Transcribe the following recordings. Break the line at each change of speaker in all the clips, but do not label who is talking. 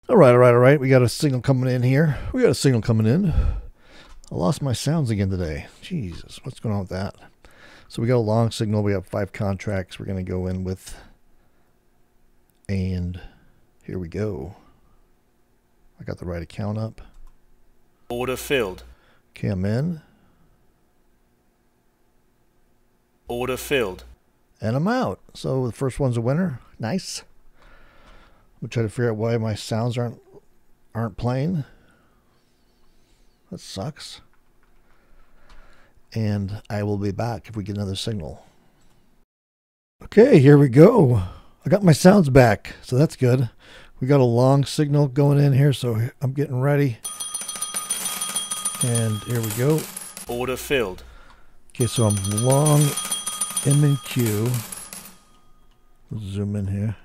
All right, all right, all right. We got a signal coming in here. We got a signal coming in. I lost my sounds again today. Jesus, what's going on with that? So we got a long signal. We have 5 contracts we're going to go in with. And here we go. I got the right account up.
Order filled.
Okay, I'm in.
Order filled.
And I'm out. So the first one's a winner. Nice. I'm trying to figure out why my sounds aren't playing. That sucks. And I will be back if we get another signal. Okay, here we go. I got my sounds back, so that's good. We got a long signal going in here, so I'm getting ready. And here we go.
Order filled.
Okay, so I'm long M and Q. Zoom in here.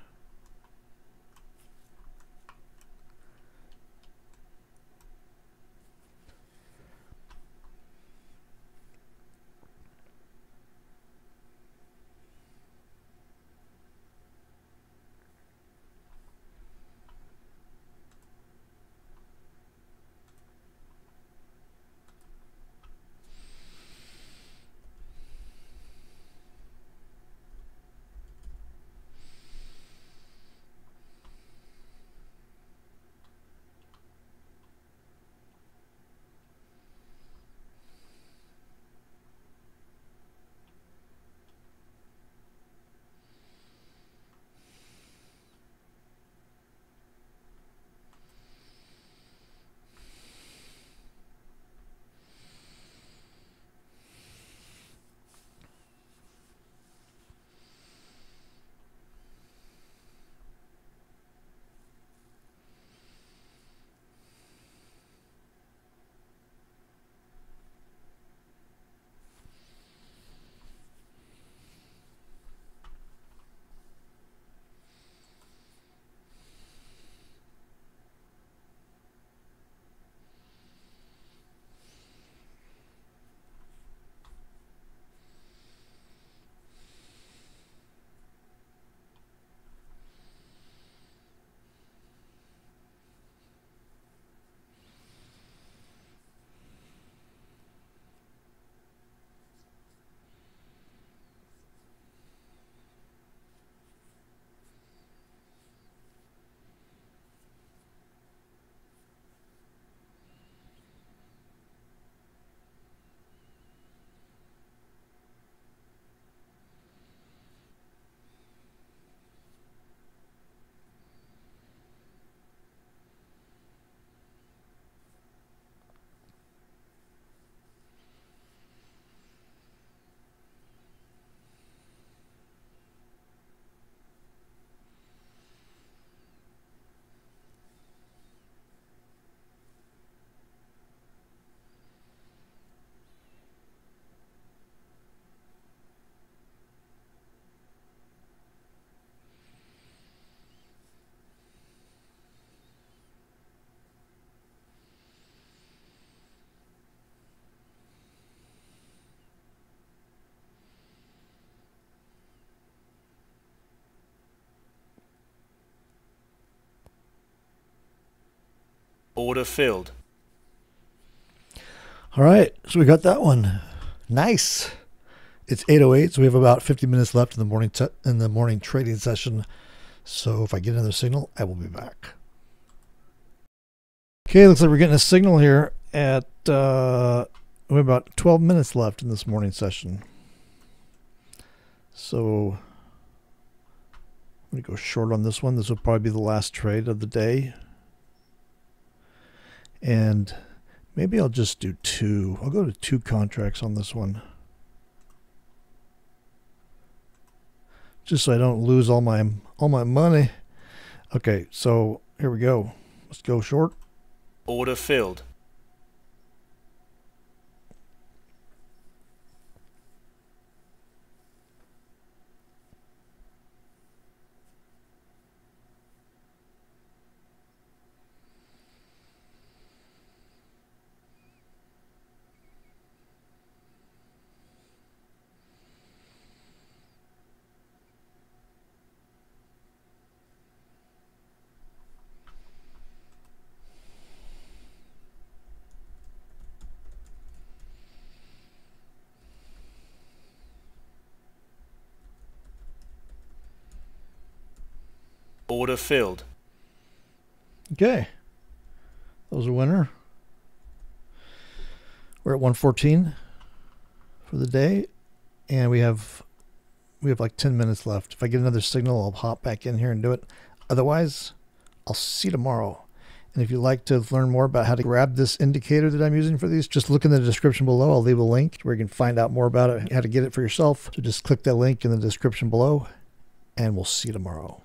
Order filled.
All right, so we got that one. Nice. It's 8:08, so we have about 50 minutes left in the morning trading session. So if I get another signal, I will be back. Okay, looks like we're getting a signal here at we have about 12 minutes left in this morning session. So I'm going to go short on this one. This will probably be the last trade of the day. And maybe I'll just do 2. I'll go to 2 contracts on this one. Just so I don't lose all my money. Okay, so here we go. Let's go short.
Order filled. Order filled.
Okay. That was a winner. We're at 114 for the day, and we have like 10 minutes left. If I get another signal, I'll hop back in here and do it. Otherwise, I'll see you tomorrow. And if you'd like to learn more about how to grab this indicator that I'm using for these, just look in the description below. I'll leave a link where you can find out more about it, how to get it for yourself. So just click that link in the description below, and we'll see you tomorrow.